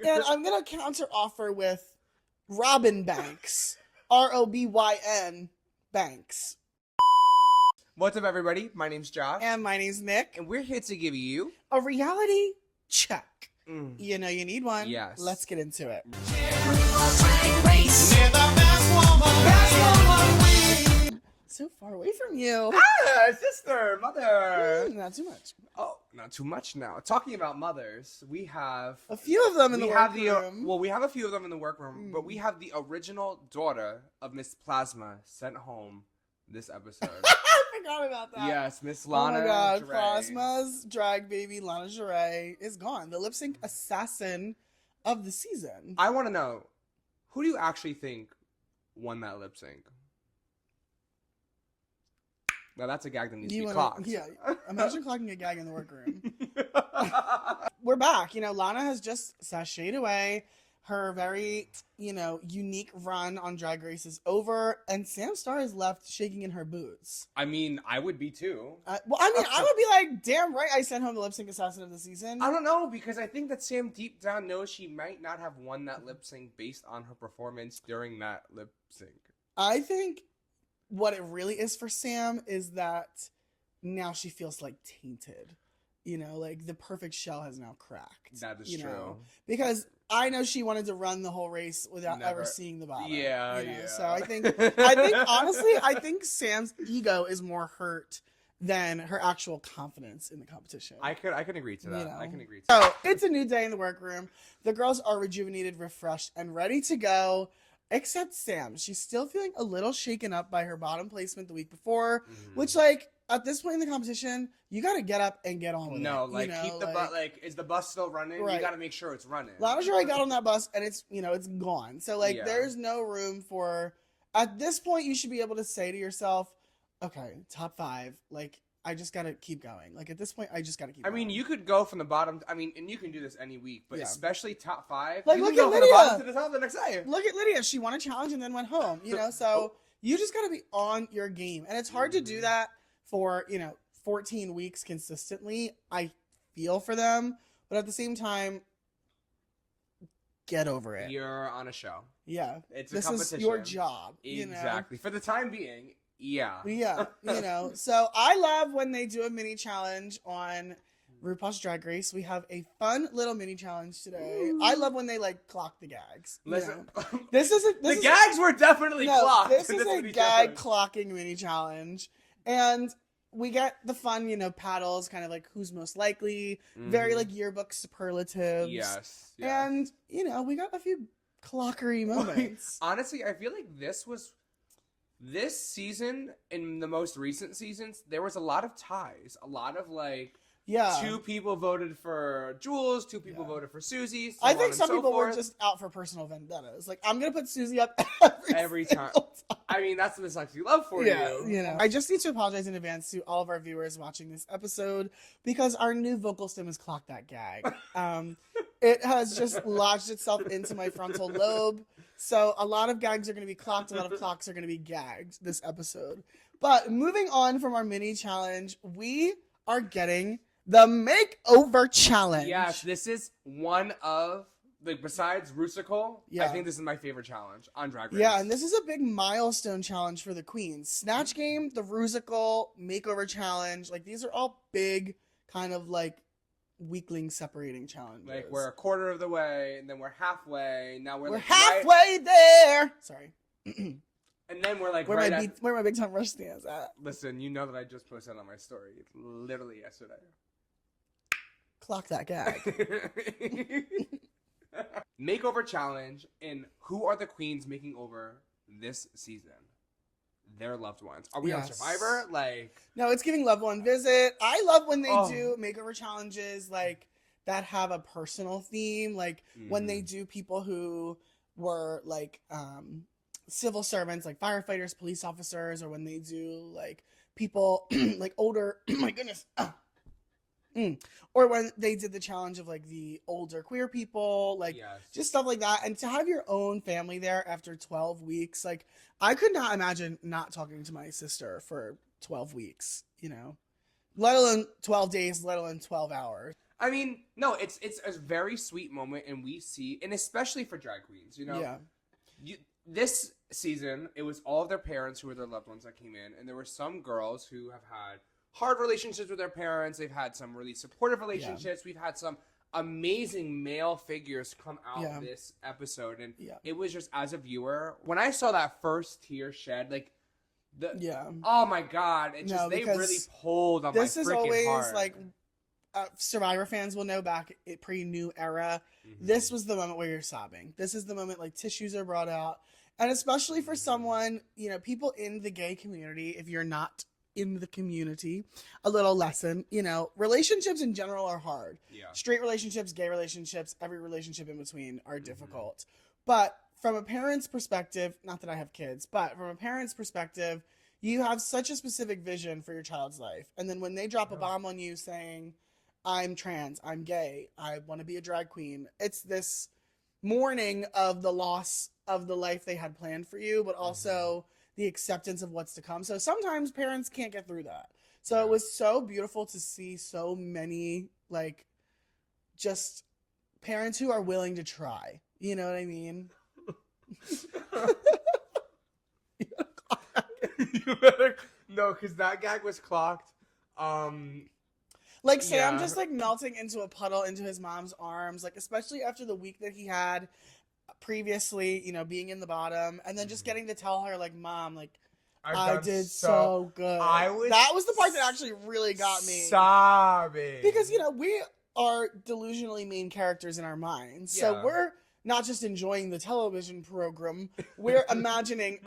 And I'm going to counter offer with Robin Banks. Robyn Banks. What's up, everybody? My name's Josh. And my name's Nick. And we're here to give you a reality check. You know you need one. Yes. Let's get into it. So far away from you. Sister, mother. Not too much. Oh, not too much now. Talking about mothers, we have a few of them in the workroom. Well, we have a few of them in the workroom, but we have the original daughter of Miss Plasma sent home this episode. I forgot about that. Yes, Miss Lana. Oh my God, Dre. Plasma's drag baby Lana Dre is gone. The lip sync assassin of the season. I want to know, who do you actually think won that lip sync? Now that's a gag that needs to be clocked. Yeah, imagine clocking a gag in the workroom. We're back. You know, Lana has just sashayed away. Her very, unique run on Drag Race is over, and Sam Star is left shaking in her boots. I mean, I would be too. I would be like, damn right, I sent home the lip sync assassin of the season. I don't know, because I think that Sam deep down knows she might not have won that lip sync based on her performance during that lip sync. I think what it really is for Sam is that now she feels like tainted. Like the perfect shell has now cracked. That is true. Because I know she wanted to run the whole race without ever seeing the bottom. Yeah. So I think honestly, I think Sam's ego is more hurt than her actual confidence in the competition. I can agree to that. I can agree to that. So it's a new day in the workroom. The girls are rejuvenated, refreshed, and ready to go. Except Sam. She's still feeling a little shaken up by her bottom placement the week before, which, at this point in the competition, you got to get up and get on with it. Keep the bus, is the bus still running? Right. You got to make sure it's running. Lana Dre got on that bus, and it's gone. So, there's no room for, at this point, you should be able to say to yourself, okay, top 5, I just got to keep going. At this point, I just got to keep going. I mean, you could go from the bottom. And you can do this any week, but especially top 5. You look can go from the bottom to the top the next day. Look at Lydia. She won a challenge and then went home, so you just got to be on your game. And it's hard to do that for, 14 weeks consistently. I feel for them. But at the same time, get over it. You're on a show. Yeah. It's a competition. This is your job. Exactly. For the time being. Yeah. So I love when they do a mini challenge on RuPaul's Drag Race. We have a fun little mini challenge today. Ooh. I love when they clock the gags. Listen, the gags were definitely clocked. This is a gag clocking mini challenge, and we get the fun, paddles, kind of like who's most likely, very yearbook superlatives. Yes. And we got a few clockery moments. Honestly, I feel like this season, in the most recent seasons, there was a lot of ties. A lot of 2 people voted for Jules, 2 people voted for Susie. So I think some people were just out for personal vendettas. I'm gonna put Susie up every time. I mean, that's the Miss Lexi love for you. I just need to apologize in advance to all of our viewers watching this episode because our new vocal stim has clocked that gag. It has just lodged itself into my frontal lobe. So a lot of gags are going to be clocked. A lot of clocks are going to be gagged this episode. But moving on from our mini challenge, we are getting the Makeover challenge. Yes, this is one of, besides Rusical, I think this is my favorite challenge on Drag Race. Yeah, and this is a big milestone challenge for the queens. Snatch Game, the Rusical, Makeover challenge, these are all big kind of weakling separating challenges. We're a quarter of the way, and then we're halfway. Now we're halfway there. Sorry. And then we're where my big time rush stands at. Listen, you know that I just posted on my story literally yesterday. Clock that gag. Makeover challenge, and who are the queens making over this season? Their loved ones. Are we on Survivor? No, it's giving loved one visit. I love when they do makeover challenges that have a personal theme. When they do people who were civil servants, firefighters, police officers, or when they do people older. Oh my goodness. Or when they did the challenge of the older queer people, just stuff like that. And to have your own family there after 12 weeks, I could not imagine not talking to my sister for 12 weeks, let alone 12 days, let alone 12 hours. I mean, no, it's a very sweet moment, and we see, and especially for drag queens, you know, this season it was all of their parents who were their loved ones that came in, and there were some girls who have had hard relationships with their parents. They've had some really supportive relationships. We've had some amazing male figures come out this episode, and it was just, as a viewer, when I saw that first tear shed, like oh my god, it just they really pulled on my freaking heart. This is always like Survivor fans will know back at pre-New Era, this was the moment where you're sobbing. This is the moment like tissues are brought out, and especially for someone, you know, people in the gay community, if you're not in the community, a little lesson, you know, relationships in general are hard. Straight relationships, gay relationships, every relationship in between are difficult. But from a parent's perspective, not that I have kids, but from a parent's perspective, you have such a specific vision for your child's life. And then when they drop a bomb on you saying, I'm trans, I'm gay, I want to be a drag queen, it's this mourning of the loss of the life they had planned for you, but also the acceptance of what's to come. So sometimes parents can't get through that. So it was so beautiful to see so many, like, just parents who are willing to try. You know what I mean? You better, no, because that gag was clocked. Like Sam just like melting into a puddle into his mom's arms, like especially after the week that he had previously, you know, being in the bottom, and then just getting to tell her like, Mom, like I did so good. That was the part that actually really got me sobbing, because you know we are delusionally main characters in our minds, so we're not just enjoying the television program, we're imagining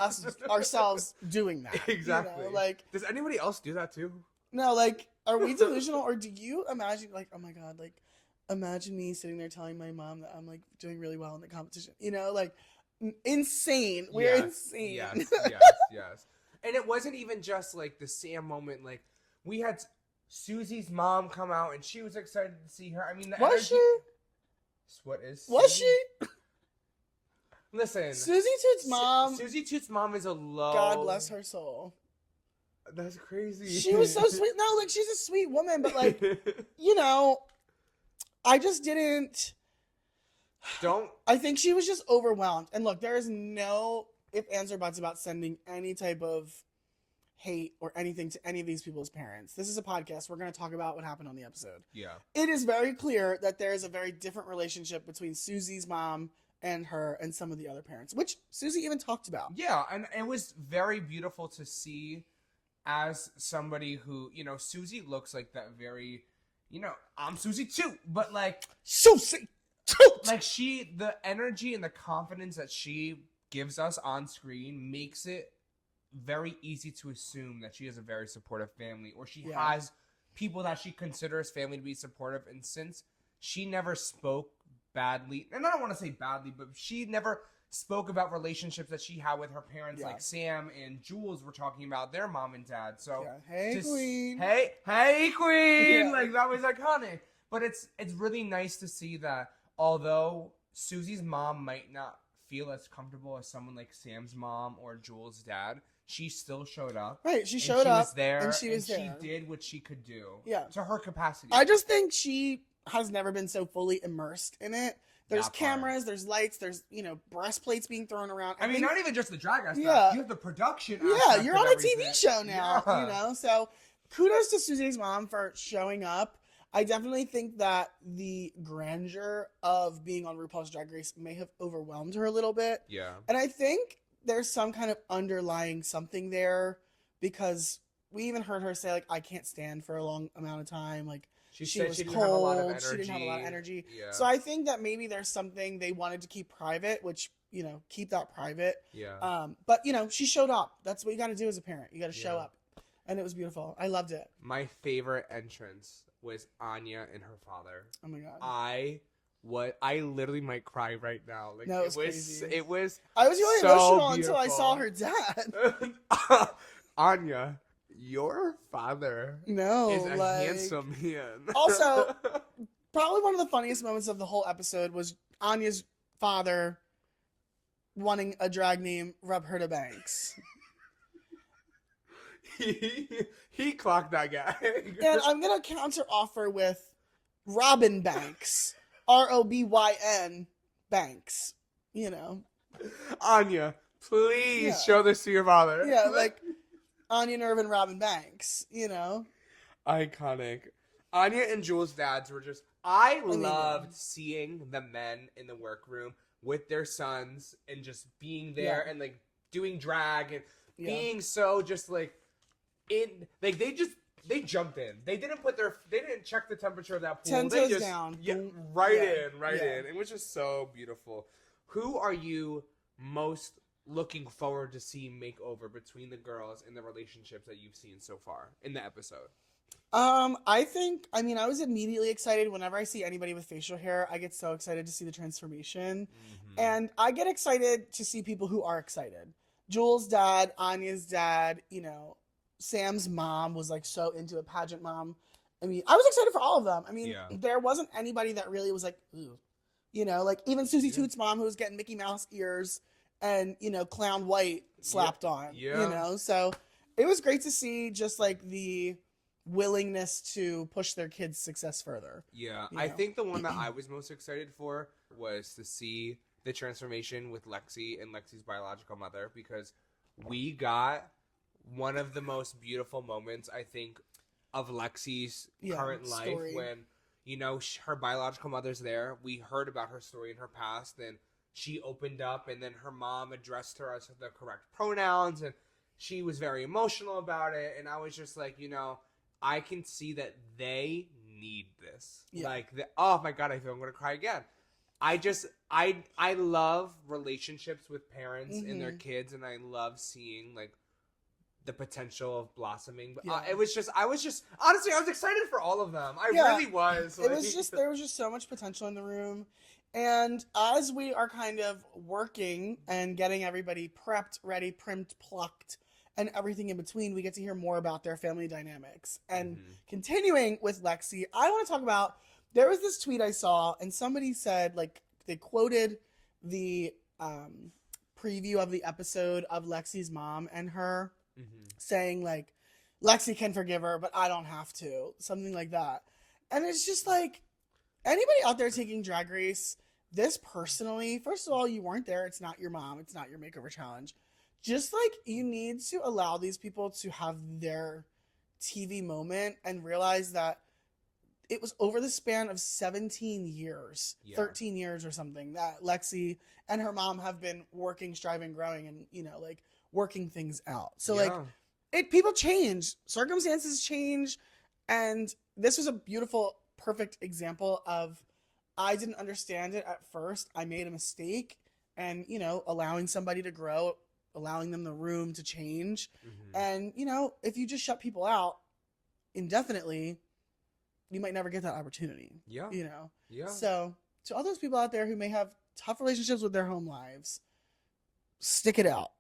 ourselves doing that. Exactly. You know? Like, does anybody else do that too? No, like, are we delusional, or do you imagine, like, oh my god, like, imagine me sitting there telling my mom that I'm, like, doing really well in the competition. You know, like, insane. We're insane. Yes. And it wasn't even just, like, the Sam moment. Like, we had Susie's mom come out, and she was excited to see her. I mean, the was she? What is Susie? Was she? Listen. Susie Toot's mom. Susie Toot's mom is a low. God bless her soul. That's crazy. She was so sweet. No, like, she's a sweet woman, but, like, you know, I just didn't. I think she was just overwhelmed. And look, there is no ifs, ands, or buts about sending any type of hate or anything to any of these people's parents. This is a podcast. We're going to talk about what happened on the episode. Yeah. It is very clear that there is a very different relationship between Susie's mom and her and some of the other parents, which Susie even talked about. Yeah, and it was very beautiful to see as somebody who, you know, Susie looks like that very, you know, I'm Susie too, but like Susie too. Like the energy and the confidence that she gives us on screen makes it very easy to assume that she has a very supportive family, or she has people that she considers family to be supportive. And since she never spoke badly, and I don't want to say badly, but she never spoke about relationships that she had with her parents, like Sam and Jules were talking about their mom and dad. So hey queen, hey queen, like that was iconic. But it's really nice to see that although Susie's mom might not feel as comfortable as someone like Sam's mom or Jules' dad, she still showed up. Right, she showed up. Was there, and she was there. She did what she could do. Yeah, to her capacity. I just think she has never been so fully immersed in it. There's cameras, there's lights, there's, you know, breastplates being thrown around. I mean, not even just the drag aspect. Yeah. You have the production aspect. Yeah, you're on a TV show now, you know? So kudos to Susie's mom for showing up. I definitely think that the grandeur of being on RuPaul's Drag Race may have overwhelmed her a little bit. Yeah. And I think there's some kind of underlying something there, because we even heard her say, like, I can't stand for a long amount of time. Like, she was cold. She didn't have a lot of energy. Yeah. So I think that maybe there's something they wanted to keep private, which, you know, keep that private. Yeah. But, you know, she showed up. That's what you got to do as a parent. You got to show up. And it was beautiful. I loved it. My favorite entrance was Anya and her father. Oh, my God. I literally might cry right now. Like, no, it was crazy. It was I was really so emotional beautiful. until I saw her dad. Anya, your father is a handsome man. Also, probably one of the funniest moments of the whole episode was Anya's father wanting a drag name Roberta Banks. He clocked that guy. And I'm going to counter offer with Robin Banks. Robyn Banks. You know. Anya, please show this to your father. Yeah, like Anya Nerve and Robin Banks, you know. Iconic. Anya and Jules' dads were just... I loved seeing the men in the workroom with their sons and just being there and like doing drag and being so just like in like they jumped in. They didn't check the temperature of that pool. 10 they toes just down. in. It was just so beautiful. Who are you most looking forward to seeing Makeover between the girls and the relationships that you've seen so far in the episode? I was immediately excited whenever I see anybody with facial hair. I get so excited to see the transformation. And I get excited to see people who are excited. Jules' dad, Anya's dad, you know, Sam's mom was like so into a pageant mom. I mean, I was excited for all of them. I mean, there wasn't anybody that really was like, ooh. You know, like even Susie Toots' mom who was getting Mickey Mouse ears and, you know, clown white slapped on. You know, so it was great to see just like the willingness to push their kids' success further. I think the one that I was most excited for was to see the transformation with Lexi and Lexi's biological mother, because we got one of the most beautiful moments, I think, of Lexi's current life when, you know, her biological mother's there. We heard about her story in her past, and she opened up, and then her mom addressed her as the correct pronouns, and she was very emotional about it, and I was just like, you know, I can see that they need this. Like, oh my God, I feel I'm going to cry again. I love relationships with parents and their kids, and I love seeing, like, the potential of blossoming. But I was just, honestly, I was excited for all of them. I really was. It was just, there was just so much potential in the room. And as we are kind of working and getting everybody prepped, ready, primed, plucked, and everything in between, we get to hear more about their family dynamics. And continuing with Lexi, I want to talk about, there was this tweet I saw, and somebody said, like, they quoted the preview of the episode of Lexi's mom and her saying, like, Lexi can forgive her, but I don't have to. Something like that. And it's just like, anybody out there taking Drag Race, this personally, first of all, you weren't there. It's not your mom. It's not your makeover challenge. Just like, you need to allow these people to have their TV moment and realize that it was over the span of 17 years, 13 years or something, that Lexi and her mom have been working, striving, growing, and, you know, like, working things out. So, like, people change. Circumstances change. And this was a beautiful, perfect example of, I didn't understand it at first. I made a mistake. And, you know, allowing somebody to grow, allowing them the room to change. And, you know, if you just shut people out indefinitely, you might never get that opportunity. You know? So, to all those people out there who may have tough relationships with their home lives, stick it out.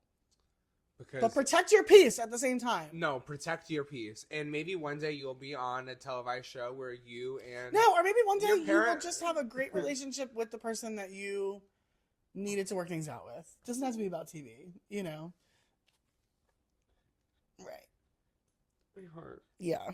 But protect your peace at the same time. No, protect your peace. And maybe one day you'll be on a televised show where you and... No, or maybe one day you will just have a great relationship with the person that you needed to work things out with. It doesn't have to be about TV, you know? Right. My heart. Yeah.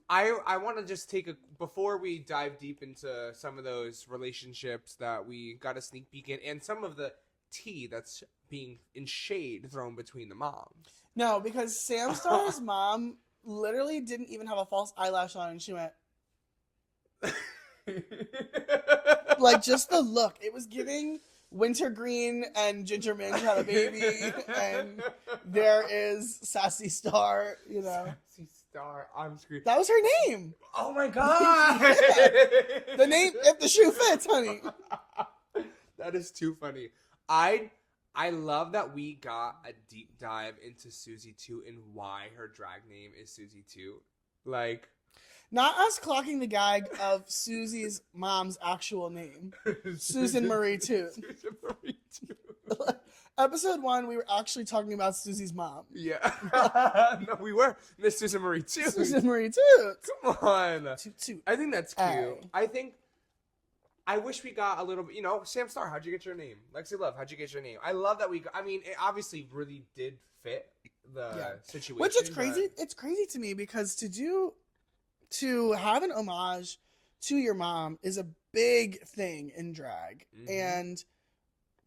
I want to just take before we dive deep into some of those relationships that we got a sneak peek in, and some of the tea that's being in shade thrown between the moms. No, because Sam Star's mom literally didn't even have a false eyelash on, and she went like, just the look. It was giving Wintergreen and Ginger Minge had a baby, and there is Sassy Star, you know. Sassy Star on screen. That was her name. Oh my God. The name, if the shoe fits, honey. That is too funny. I love that we got a deep dive into Susie 2 and why her drag name is Susie 2. Like, not us clocking the gag of Susie's mom's actual name. Susan Marie 2. Susan Marie 2. Episode 1, we were actually talking about Susie's mom. Yeah. No, we were. Miss Susan Marie 2. Susan Marie 2. Come on. Toot. I think that's cute. I wish we got a little bit, you know, Sam Star, how'd you get your name? Lexi Love, how'd you get your name? I love that it obviously really did fit the situation. Which is crazy. It's crazy to me because to have an homage to your mom is a big thing in drag. And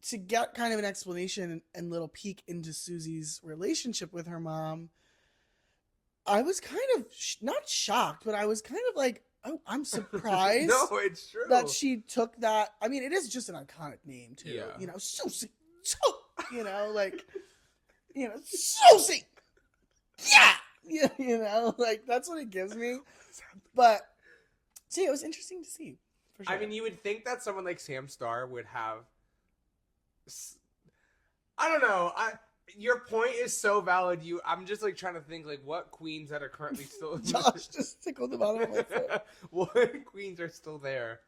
to get kind of an explanation and little peek into Susie's relationship with her mom, I was kind of not shocked, but I was kind of like, oh, I'm surprised. No, it's true that she took that. I mean, it is just an iconic name too. Yeah. You know, Susie, you know, like, you know, Susie. Yeah, you know, like that's what it gives me. But see, it was interesting to see. For sure. I mean, you would think that someone like Sam Starr would have. I don't know. Your point is so valid. I'm just like trying to think like what queens that are currently still. Josh just tickled the bottom of my foot. What queens are still there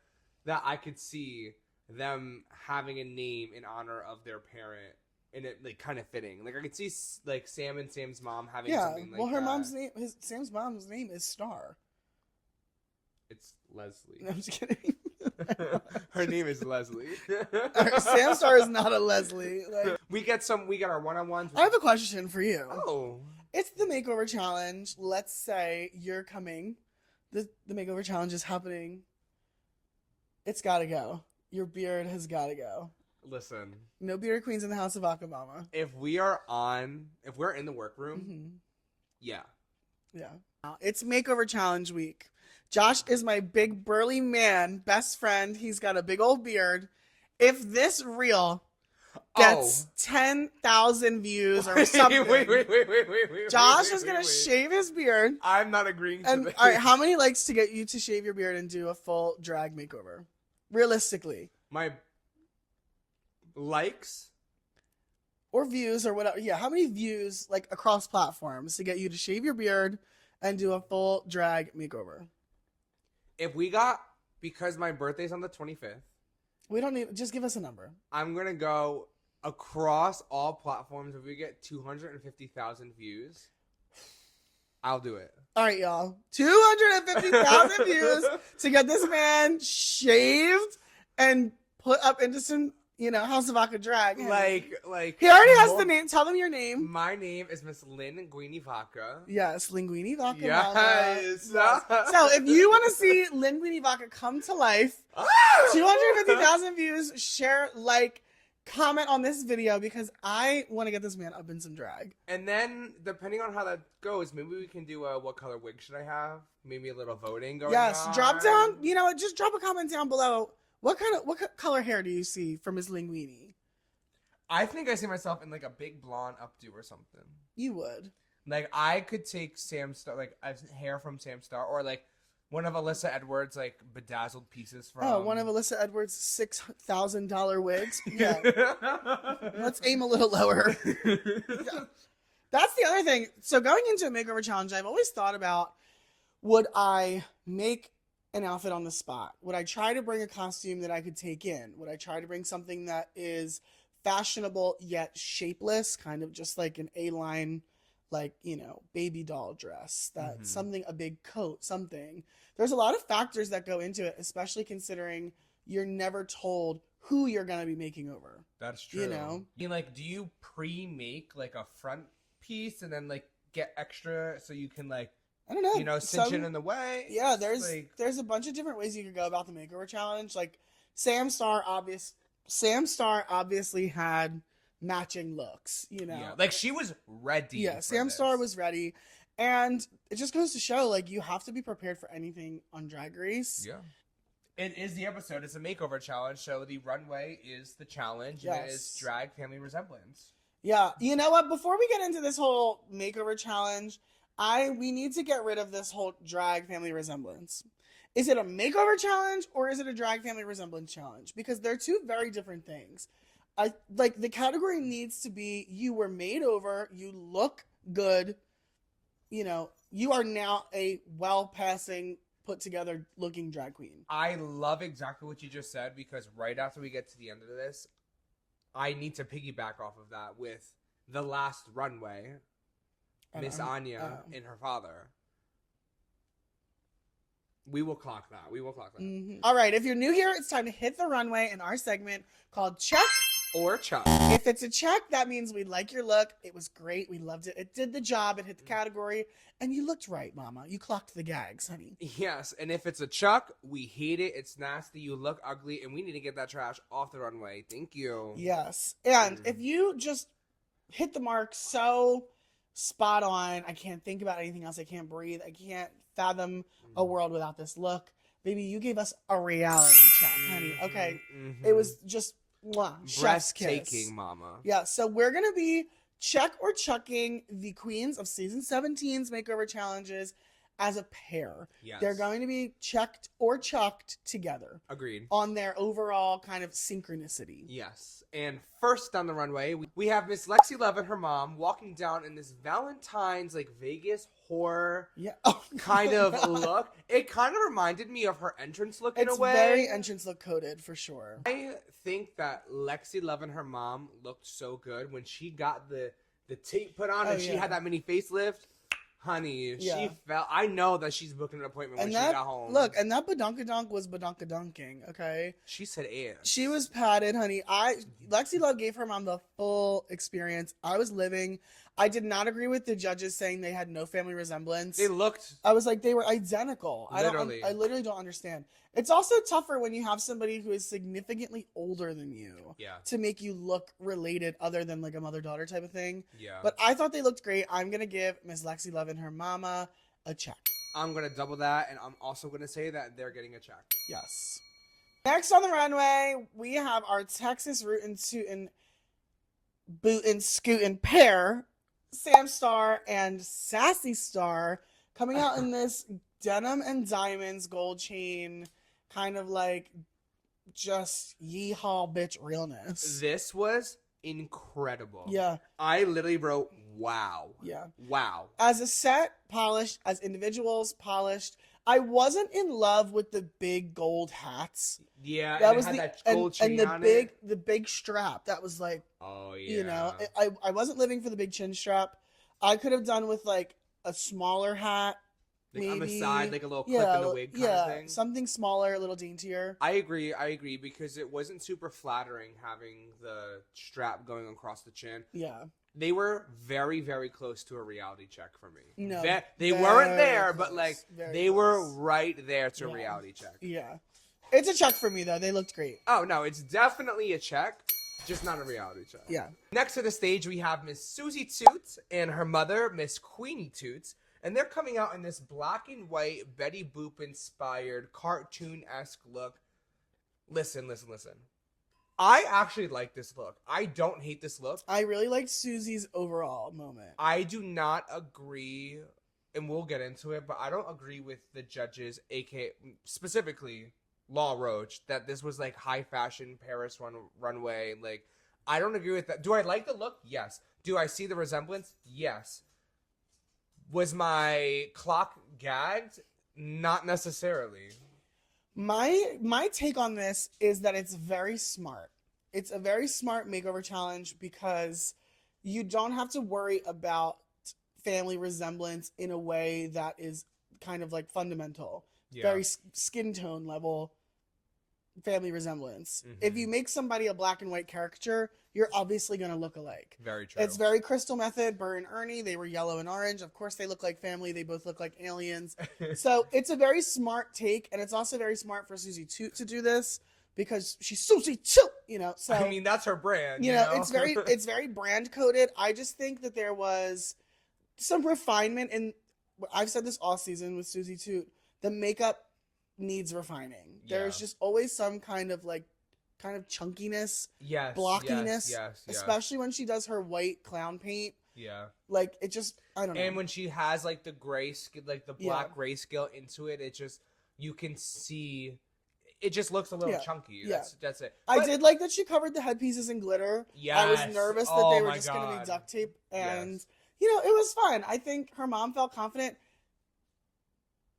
that I could see them having a name in honor of their parent, and it like kind of fitting. Like I could see like Sam and Sam's mom having something like her that. mom's name, Sam's mom's name is Star. It's Leslie. No, I'm just kidding. Her name is Leslie. Sam Star is not a Leslie. Like, we get our one-on-ones. I have a question for you. Oh. It's the makeover challenge. Let's say you're coming. The makeover challenge is happening. It's gotta go. Your beard has gotta go. Listen. No bearded queens in the house of Akabama. If we're in the workroom, yeah. It's makeover challenge week. Josh is my big burly man, best friend. He's got a big old beard. If this reel gets 10,000 views or something, wait. Josh is going to shave his beard. I'm not agreeing to this. All right, how many likes to get you to shave your beard and do a full drag makeover? Realistically. My likes? Or views or whatever. Yeah, how many views like across platforms to get you to shave your beard and do a full drag makeover? If we got, because my birthday's on the 25th. We don't need, just give us a number. I'm going to go across all platforms. If we get 250,000 views, I'll do it. All right, y'all. 250,000 views to get this man shaved and put up into some, House of Aka drag. Like he already has the name. Tell them your name. My name is Miss Linguini Vaca. Yes, Linguini Vaca. Yes. Yes. So if you want to see Linguini Vaca come to life, 250,000 views, share, comment on this video because I want to get this man up in some drag. And then, depending on how that goes, maybe we can do a what color wig should I have? Maybe a little voting going on. Yes, drop down. Just drop a comment down below. What color hair do you see for Miss Linguini? I think I see myself in a big blonde updo or something. You would. I could take Sam Star, hair from Sam Star, or one of Alyssa Edwards bedazzled pieces from. Oh, one of Alyssa Edwards' $6,000 wigs. Yeah. Let's aim a little lower. Yeah. That's the other thing. So going into a makeover challenge, I've always thought about, would I make an outfit on the spot? Would I try to bring a costume that I could take in? Would I try to bring something that is fashionable yet shapeless, kind of just like an A-line, baby doll dress, something, a big coat, something. There's a lot of factors that go into it, especially considering you're never told who you're going to be making over. That's true. Do you pre-make a front piece and then get extra so you can I don't know. Cinch it in the way. Yeah, there's a bunch of different ways you could go about the makeover challenge. Sam Star obviously had matching looks, Yeah, she was ready. Yeah, Sam Star was ready. And it just goes to show, you have to be prepared for anything on Drag Race. Yeah. It is the episode. It's a makeover challenge, so the runway is the challenge. Yes. And it is drag family resemblance. Yeah. You know what? Before we get into this whole makeover challenge, we need to get rid of this whole drag family resemblance. Is it a makeover challenge or is it a drag family resemblance challenge? Because they're two very different things. The category needs to be you were made over, you look good, you are now a well-passing, put-together looking drag queen. I love exactly what you just said because right after we get to the end of this, I need to piggyback off of that with the last runway. Miss Anya and her father. We will clock that. Mm-hmm. All right. If you're new here, it's time to hit the runway in our segment called Check or chuck. If it's a check, that means we like your look. It was great. We loved it. It did the job. It hit the category. And you looked right, mama. You clocked the gags, honey. Yes, and if it's a chuck, we hate it. It's nasty. You look ugly, and we need to get that trash off the runway. Thank you. Yes. And if you just hit the mark so spot on, I can't think about anything else. I can't breathe. I can't fathom a world without this look. Baby, you gave us a reality check, honey. Okay. It was just chef's kiss. Breathtaking, mama. Yeah, so we're going to be check or chucking the queens of season 17's makeover challenges as a pair. Yes. They're going to be checked or chucked together. Agreed. On their overall kind of synchronicity. Yes. And first on the runway, we have Miss Lexi Love and her mom walking down in this Valentine's, like, Vegas horror kind of look. It kind of reminded me of her entrance look in a way. It's very entrance look coded, for sure. I think that Lexi Love and her mom looked so good when she got the tape put on and she had that mini facelift. Honey, she felt. I know that she's booking an appointment when she got home. Look, and that badonkadonk was badonkadonking, okay? She said ass. She was padded, honey. Lexi Love gave her mom the full experience. I was living. I did not agree with the judges saying they had no family resemblance. They looked. I was like, they were identical. Literally. I literally don't understand. It's also tougher when you have somebody who is significantly older than you. Yeah. To make you look related other than like a mother-daughter type of thing. Yeah. But I thought they looked great. I'm going to give Miss Lexi Love and her mama a check. I'm going to double that, and I'm also going to say that they're getting a check. Yes. Next on the runway, we have our Texas rootin' tootin' bootin' scootin' pair, Sam Star and Sassy Star, coming out in this denim and diamonds gold chain, kind of like just yeehaw bitch realness. This was incredible. Yeah. I literally wrote, wow. Yeah. Wow. As a set, polished. As individuals, polished. I wasn't in love with the big gold hats. Yeah, that and was it had the that gold chain and on the big strap. That was like, oh yeah, you know, I wasn't living for the big chin strap. I could have done with like a smaller hat, like maybe on the side, like a little clip in the wig kind of thing. Something smaller, a little daintier. I agree because it wasn't super flattering having the strap going across the chin. Yeah. They were very, very close to a reality check for me. No, they weren't there, close, but like they close. Were right there to a reality check. Yeah, it's a check for me though. They looked great. Oh no, it's definitely a check, just not a reality check. Yeah. Next to the stage, we have Miss Susie Toots and her mother, Miss Queenie Toots, and they're coming out in this black and white Betty Boop inspired cartoon-esque look. Listen. I actually like this look. I don't hate this look. I really liked Susie's overall moment. I do not agree, and we'll get into it, but I don't agree with the judges, aka specifically Law Roach, that this was like high fashion Paris runway. Like, I don't agree with that. Do I like the look? Yes. Do I see the resemblance? Yes. Was my clock gagged? Not necessarily. My take on this is that it's very smart. It's a very smart makeover challenge because you don't have to worry about family resemblance in a way that is kind of like fundamental. Yeah. Very skin tone level family resemblance. Mm-hmm. If you make somebody a black and white caricature, you're obviously going to look alike. Very true. It's very Crystal Method, Burr and Ernie. They were yellow and orange. Of course, they look like family. They both look like aliens. So it's a very smart take, and it's also very smart for Susie Toot to do this because she's Susie Toot, you know. So I mean, that's her brand. You know, it's very brand coded. I just think that there was some refinement in. I've said this all season with Susie Toot. The makeup needs refining. Yeah. There's just always some kind of chunkiness, blockiness, especially when she does her white clown paint. Yeah, like it just, I don't know. And when she has like the gray, like the black grayscale into it, it just, you can see, it just looks a little chunky. That's it. But I did like that she covered the headpieces in glitter. Yeah, I was nervous that they were just going to be duct tape, and you know, it was fun. I think her mom felt confident.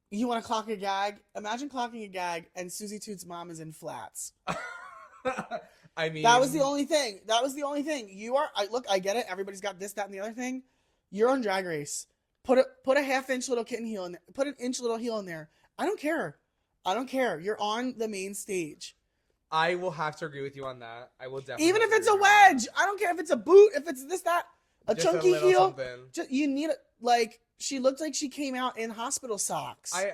You want to clock a gag? Imagine clocking a gag and Susie Toot's mom is in flats. I mean, that was the only thing. You are. I get it. Everybody's got this, that, and the other thing. You're on Drag Race. Put a half-inch little kitten heel in there. Put an inch little heel in there. I don't care. You're on the main stage. I will have to agree with you on that. I will definitely. Even if it's a wedge, I don't care if it's a boot, if it's this, that, a just chunky heel. Just, you need it. Like, she looked like she came out in hospital socks. I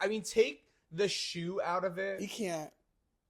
mean, take the shoe out of it. You can't.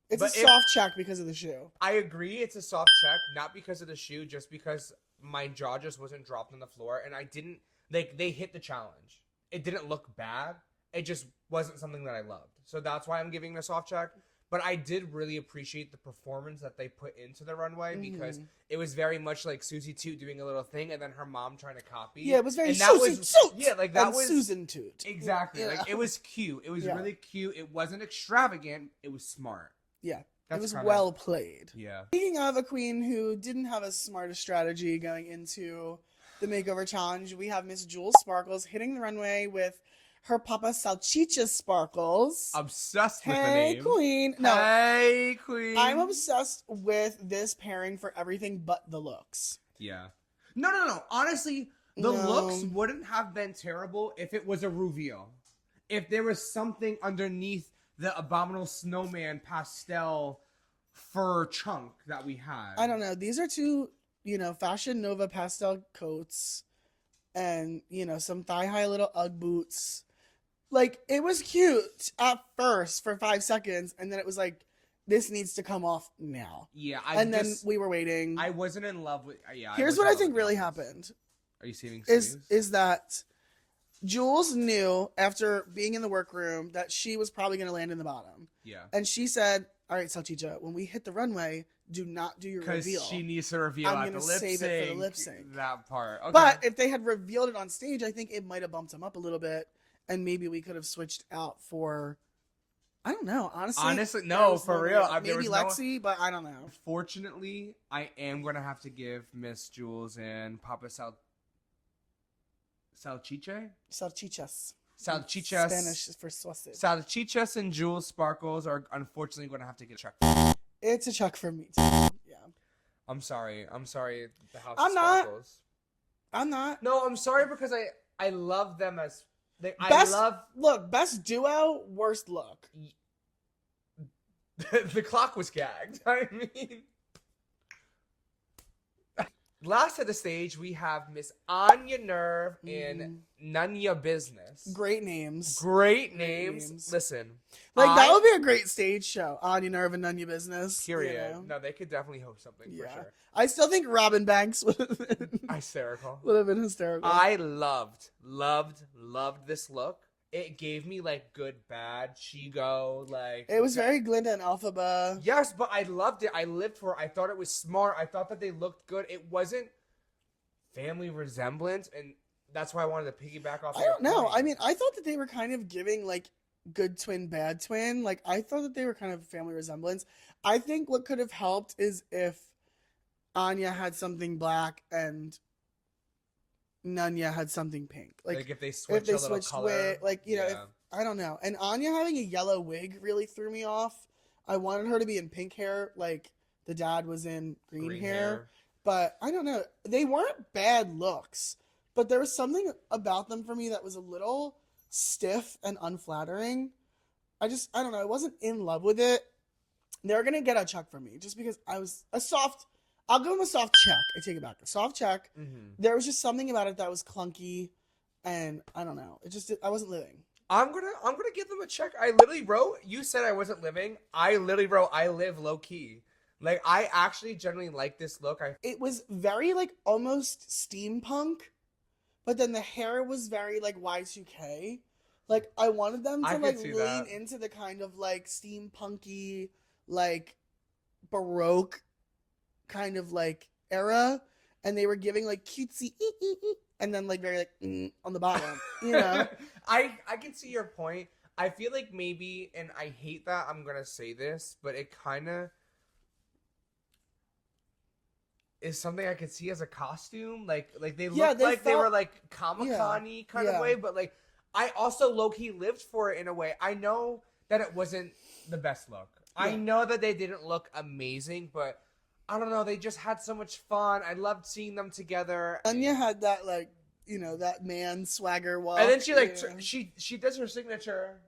It's a soft check because of the shoe. I agree, it's a soft check, not because of the shoe, just because my jaw just wasn't dropped on the floor, and I didn't, like, they hit the challenge. It didn't look bad. It just wasn't something that I loved. So that's why I'm giving it a soft check. But I did really appreciate the performance that they put into the runway because it was very much like Susie Toot doing a little thing and then her mom trying to copy. Yeah, it was very Susie Toot. Yeah, like that was Susan Toot. Exactly. Yeah. Like it was cute. It was really cute. It wasn't extravagant. It was smart. Yeah. It was well played. Yeah. Speaking of a queen who didn't have a smartest strategy going into the makeover challenge, we have Miss Jules Sparkles hitting the runway with her Papa Salchicha Sparkles. Obsessed with the name. Hey, queen. No. Hey, queen. I'm obsessed with this pairing for everything but the looks. Yeah. No. Honestly, the looks wouldn't have been terrible if it was a reveal. If there was something underneath the Abominable Snowman pastel fur chunk that we had. I don't know. These are two, Fashion Nova pastel coats and, some thigh-high little Ugg boots. Like, it was cute at first for 5 seconds, and then it was like, this needs to come off now. Yeah. Then we were waiting. I wasn't in love with... Yeah. Here's what I think really happened. Are you seeing is that Jules knew after being in the workroom that she was probably going to land in the bottom. Yeah. And she said, all right, Salchicha, when we hit the runway, do not do your reveal. Because she needs to reveal I'm at the lip sync. save it for the lip sync. That part. Okay. But if they had revealed it on stage, I think it might have bumped him up a little bit. And maybe we could have switched out for, I don't know, honestly. No, for real. Maybe Lexi, but I don't know. Fortunately, I am going to have to give Miss Jules and Papa Salchichas. Spanish for sausage. Salchichas and Jules Sparkles are unfortunately going to have to get a check. It's a check for me too. Yeah. I'm sorry. The House I'm of not. Sparkles. I'm not. No, I'm sorry because I love them as best duo, worst look. The clock was gagged. I mean. Last at the stage, we have Miss Anya Nerve in None Ya Business. Great names. Listen. That would be a great stage show. Anya Nerve and None Ya Business. Period. No, they could definitely host something for sure. I still think Robin Banks would have been hysterical. I loved this look. It gave me good bad Chigo, it was very Glinda and Alphaba. Yes, but I loved it. I lived for it. I thought it was smart. I thought that they looked good. It wasn't family resemblance, and that's why I wanted to piggyback off. I don't know. I mean, I thought that they were kind of giving good twin, bad twin. I thought that they were kind of family resemblance. I think what could have helped is if Anya had something black and Nunya had something pink. If they switched a little color. If, I don't know. And Anya having a yellow wig really threw me off. I wanted her to be in pink hair like the dad was in green hair. But I don't know. They weren't bad looks. But there was something about them for me that was a little stiff and unflattering. I don't know. I wasn't in love with it. They're going to get a check from me just because I'll give them a soft check. I take it back. A soft check. Mm-hmm. There was just something about it that was clunky, and I don't know. I wasn't living. I'm gonna give them a check. I literally wrote. You said I wasn't living. I literally wrote. I live low key. I actually generally like this look. It was very almost steampunk, but then the hair was very Y2K. I wanted them to lean into the kind of steampunky, Baroque kind of era, and they were giving cutesy and then very on the bottom, I can see your point. I feel maybe, and I hate that I'm gonna say this, but it kind of is something I could see as a costume. They looked they were Comic-Con-y kind of way, but I also low-key lived for it in a way. I know that it wasn't the best look. Yeah. I know that they didn't look amazing, but I don't know. They just had so much fun. I loved seeing them together. Anya had that that man swagger walk. And then she she does her signature.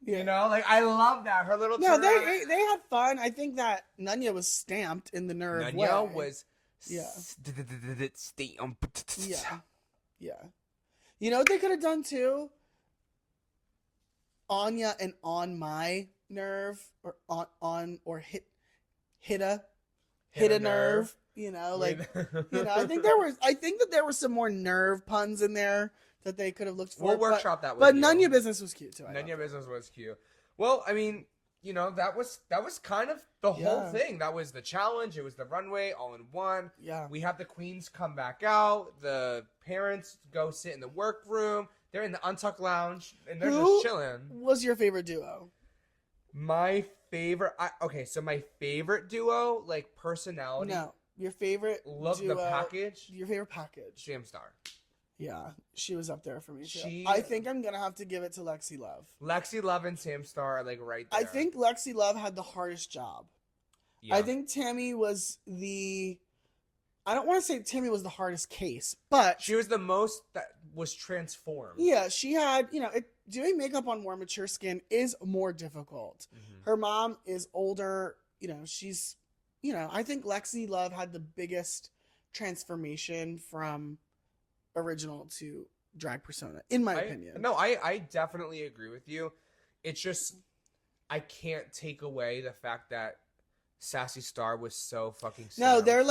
You know, like I love that her little. No, they had fun. I think that Nunya was stamped in the nerve way. Nunya was stamped. Yeah. You know what they could have done too? Anya and On My Nerve, or on or hit a nerve. You know, like I think that there were some more nerve puns in there that they could have looked for. We'll workshop that. But Nunya business was cute too. Nunya business was cute. Well, I mean, you know, that was kind of the whole thing. That was the challenge. It was the runway all in one. Yeah. We have the queens come back out. The parents go sit in the workroom. They're in the Untucked Lounge and they're just chilling. Was your favorite duo? My favorite. So my favorite duo, like personality. No, your favorite. Love duo, the package. Your favorite package. Samstar. Yeah, she was up there for me too. I think I'm gonna have to give it to Lexi Love. Lexi Love and Samstar are like right there. I think Lexi Love had the hardest job. Yeah. I think Tammy was the. I don't want to say Tammy was the hardest case, but she was the most that was transformed. Yeah, she had, doing makeup on more mature skin is more difficult. Mm-hmm. Her mom is older, she's, I think Lexi Love had the biggest transformation from original to drag persona, in my opinion. No, I definitely agree with you. It's just, I can't take away the fact that Sassy Star was so fucking No, they're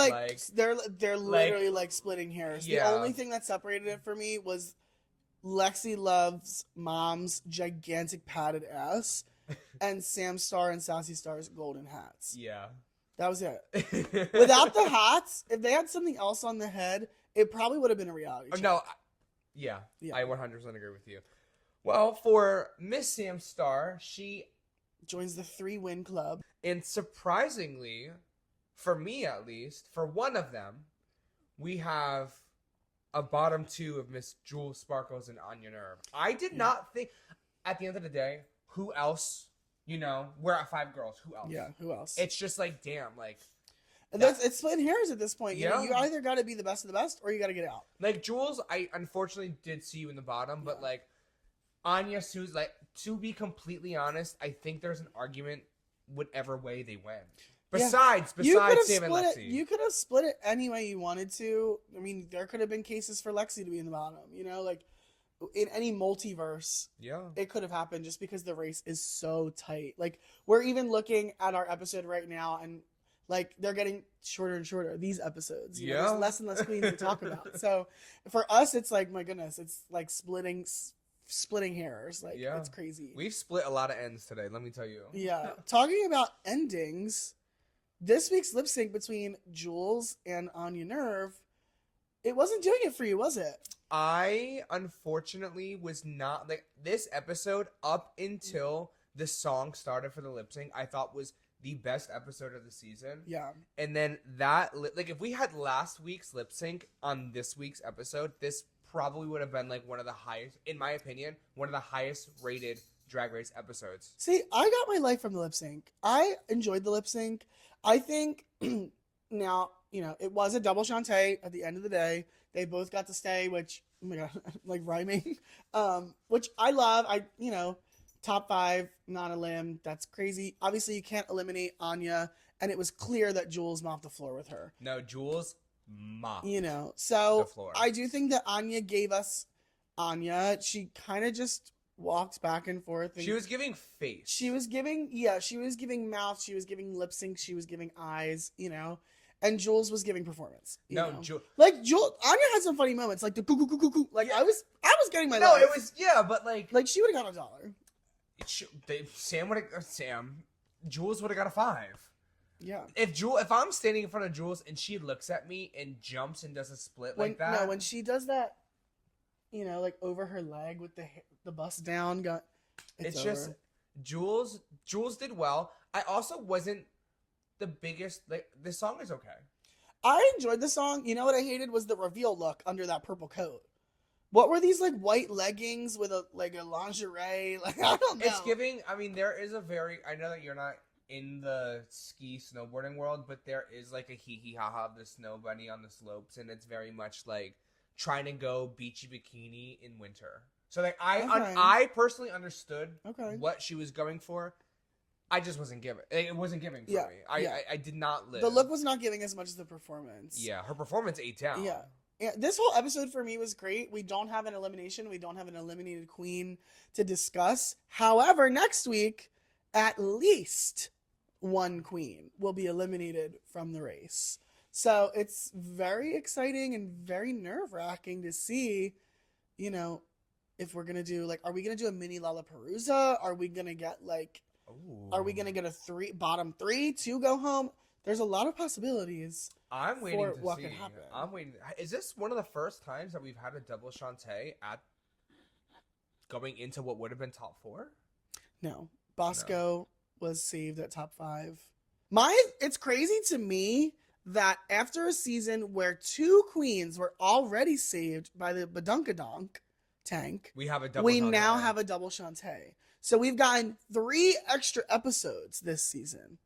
they're literally like splitting hairs. Yeah. The only thing that separated it for me was Lexi Love's mom's gigantic padded ass and Sam Star and Sassy Star's golden hats. Yeah. That was it. Without the hats, if they had something else on the head, it probably would have been a reality show. No, yeah, I 100% agree with you. Well, for Miss Sam Star, she joins the 3-win club. And surprisingly, for me at least, for one of them, we have a bottom 2 of Miss Jules Sparkles and Anya Nerve. I did not think, at the end of the day, who else, we're at 5 girls. Who else? Yeah, who else? It's just like, damn, like. It's splitting hairs at this point. You either got to be the best of the best or you got to get out. Like, Jules, I unfortunately did see you in the bottom, but like, Anya, Sue's, like, to be completely honest, I think there's an argument whichever way they went. Besides Sam and Lexi. You could have split it any way you wanted to. I mean, there could have been cases for Lexi to be in the bottom, like in any multiverse. Yeah. It could have happened just because the race is so tight. Like, we're even looking at our episode right now and like they're getting shorter and shorter, these episodes. There's less and less queens to talk about. So for us, it's like, my goodness, it's like splitting hairs. Like, it's crazy. We've split a lot of ends today, let me tell you. Yeah. Talking about endings, this week's lip sync between Jules and Anya Nerve, it wasn't doing it for you, was it? I unfortunately was not, like, this episode up until the song started for the lip sync, I thought was the best episode of the season. Yeah. And then that, like, if we had last week's lip sync on this week's episode, this probably would have been like one of the highest, in my opinion, one of the highest rated Drag Race episodes. See, I got my life from the lip sync. I enjoyed the lip sync. I think now, it was a double Shantae at the end of the day. They both got to stay, which, oh my God, like rhyming, which I love. Top 5, not a limb. That's crazy. Obviously, you can't eliminate Anya, and it was clear that Jules mopped the floor with her. No, Jules mopped so the floor. I do think that Anya gave us Anya. She kind of just walked back and forth. And she was giving face. She was giving mouth. She was giving lip sync. She was giving eyes, and Jules was giving performance. Jules. Like, Anya had some funny moments, like the coo. Like, I was getting my life. No, it was, but like she would have got $1. Jules would have got a 5. Yeah. If I'm standing in front of Jules and she looks at me and jumps and does a split like that. No, when she does that, like over her leg with the bust down, it's just Jules did well. I also wasn't the biggest, like, this song is okay. I enjoyed the song. You know what I hated was the reveal look under that purple coat. What were these, like, white leggings with a lingerie? Like, I don't know. It's giving, I mean, there is a very, I know that you're not in the ski snowboarding world, but there is, like, a hee-hee-ha-ha of the snow bunny on the slopes, and it's very much, like, trying to go beachy bikini in winter. So like I personally understood what she was going for. I just wasn't giving. It wasn't giving for me. I did not live. The look was not giving as much as the performance. Yeah, her performance ate down. Yeah. This whole episode for me was great. We don't have an elimination. We don't have an eliminated queen to discuss. However, next week, at least one queen will be eliminated from the race. So it's very exciting and very nerve-wracking to see, you know, if we're going to do, like, are we going to do a mini Lollapalooza? Are we going to get, like, are we going to get a bottom three to go home? There's a lot of possibilities. I'm waiting for to what see. Could happen. I'm waiting. Is this one of the first times that we've had a double Shantae at going into what would have been top 4? No. Bosco was saved at top 5. It's crazy to me that after a season where 2 queens were already saved by the Badunkadonk tank, we now have a double Shantae. So we've gotten 3 extra episodes this season,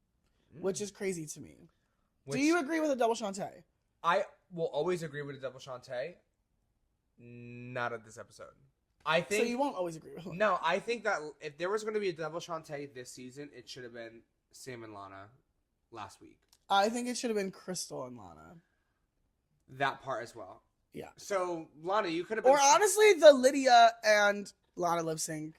which is crazy to me. Do you agree with a double Shantae? I will always agree with a double Shantae. Not at this episode. I think. So you won't always agree with it. No, I think that if there was going to be a double Shantae this season, it should have been Sam and Lana last week. I think it should have been Crystal and Lana. That part as well. Yeah. So Lana, you could have been. Or honestly, the Lydia and Lana lip sync.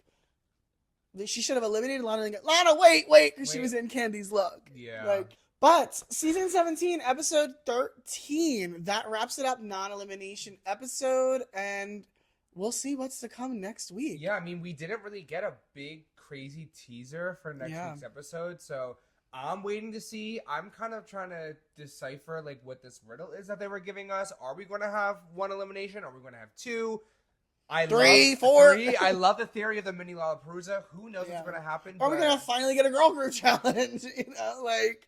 She should have eliminated Lana and Lana, wait, because she was in Candy's look. Yeah. But season 17, episode 13, that wraps it up. Non-elimination episode, and we'll see what's to come next week. Yeah, I mean, we didn't really get a big, crazy teaser for next week's episode, so I'm waiting to see. I'm kind of trying to decipher like what this riddle is that they were giving us. Are we going to have 1 elimination? Are we going to have 2? 3, 4. I love the theory of the mini Lollapalooza. Who knows what's going to happen? Are we going to finally get a girl group challenge? You know, like...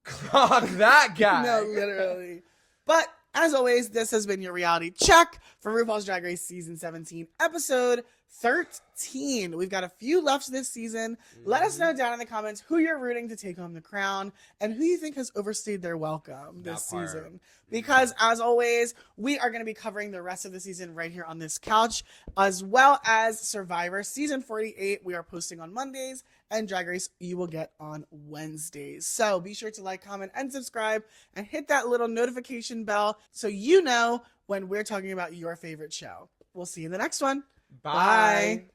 Clock that guy. No, literally. But, as always, this has been your reality check for RuPaul's Drag Race Season 17, Episode 13. We've got a few left this season. Let us know down in the comments who you're rooting to take home the crown and who you think has overstayed their welcome this season. Because, as always, we are going to be covering the rest of the season right here on this couch, as well as Survivor Season 48. We are posting on Mondays, and Drag Race you will get on Wednesdays. So be sure to like, comment, and subscribe, and hit that little notification bell so you know when we're talking about your favorite show. We'll see you in the next one. Bye.